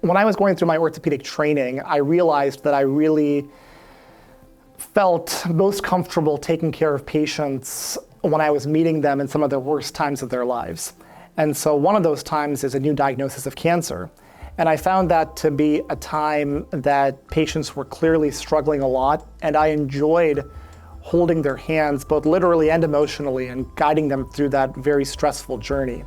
When I was going through my orthopedic training, I realized that I really felt most comfortable taking care of patients when I was meeting them in some of the worst times of their lives. And so one of those times is a new diagnosis of cancer. And I found that to be a time that patients were clearly struggling a lot, and I enjoyed holding their hands, both literally and emotionally, and guiding them through that very stressful journey.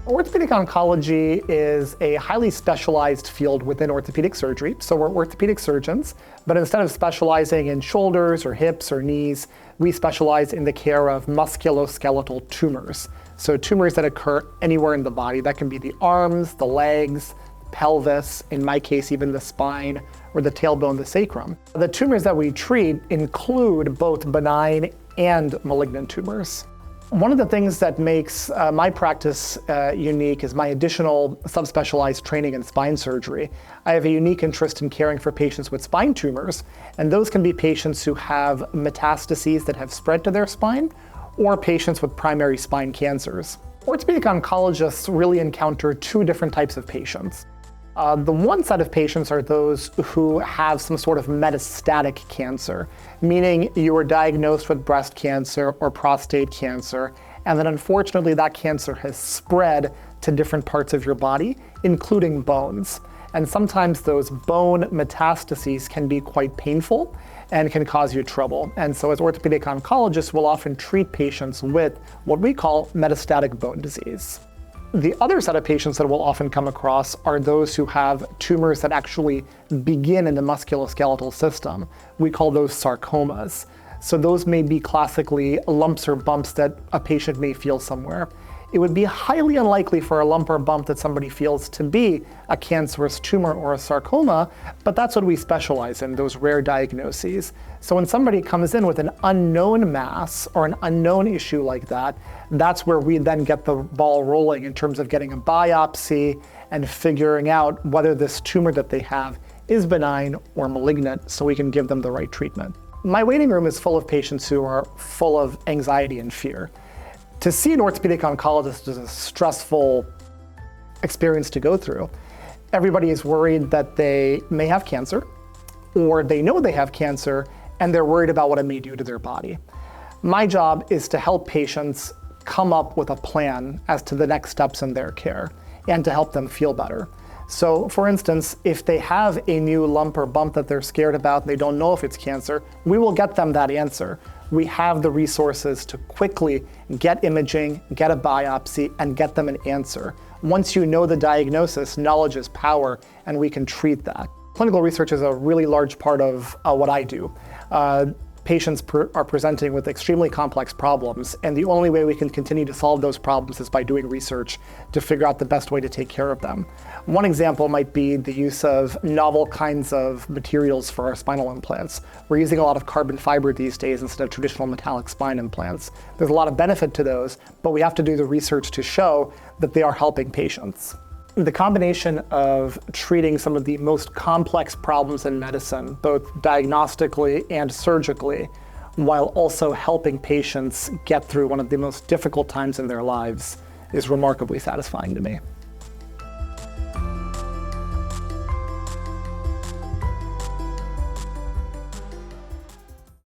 Orthopedic oncology is a highly specialized field within orthopedic surgery. So we're orthopedic surgeons, but instead of specializing in shoulders or hips or knees, we specialize in the care of musculoskeletal tumors. So tumors that occur anywhere in the body. That can be the arms, the legs, pelvis, in my case, even the spine, or the tailbone, the sacrum. The tumors that we treat include both benign and malignant tumors. One of the things that makes my practice unique is my additional subspecialized training in spine surgery. I have a unique interest in caring for patients with spine tumors, and those can be patients who have metastases that have spread to their spine, or patients with primary spine cancers. Orthopedic oncologists really encounter two different types of patients. The one set of patients are those who have some sort of metastatic cancer, meaning you were diagnosed with breast cancer or prostate cancer, and then unfortunately that cancer has spread to different parts of your body, including bones. And sometimes those bone metastases can be quite painful and can cause you trouble. And so as orthopedic oncologists, we'll often treat patients with what we call metastatic bone disease. The other set of patients that we'll often come across are those who have tumors that actually begin in the musculoskeletal system. We call those sarcomas. So those may be classically lumps or bumps that a patient may feel somewhere. It would be highly unlikely for a lump or bump that somebody feels to be a cancerous tumor or a sarcoma, but that's what we specialize in, those rare diagnoses. So when somebody comes in with an unknown mass or an unknown issue like that, that's where we then get the ball rolling in terms of getting a biopsy and figuring out whether this tumor that they have is benign or malignant, so we can give them the right treatment. My waiting room is full of patients who are full of anxiety and fear. To see an orthopedic oncologist is a stressful experience to go through. Everybody is worried that they may have cancer, or they know they have cancer, and they're worried about what it may do to their body. My job is to help patients come up with a plan as to the next steps in their care, and to help them feel better. So for instance, if they have a new lump or bump that they're scared about and they don't know if it's cancer, we will get them that answer. We have the resources to quickly get imaging, get a biopsy, and get them an answer. Once you know the diagnosis, knowledge is power, and we can treat that. Clinical research is a really large part of what I do. Patients are presenting with extremely complex problems, and the only way we can continue to solve those problems is by doing research to figure out the best way to take care of them. One example might be the use of novel kinds of materials for our spinal implants. We're using a lot of carbon fiber these days instead of traditional metallic spine implants. There's a lot of benefit to those, but we have to do the research to show that they are helping patients. The combination of treating some of the most complex problems in medicine, both diagnostically and surgically, while also helping patients get through one of the most difficult times in their lives, is remarkably satisfying to me.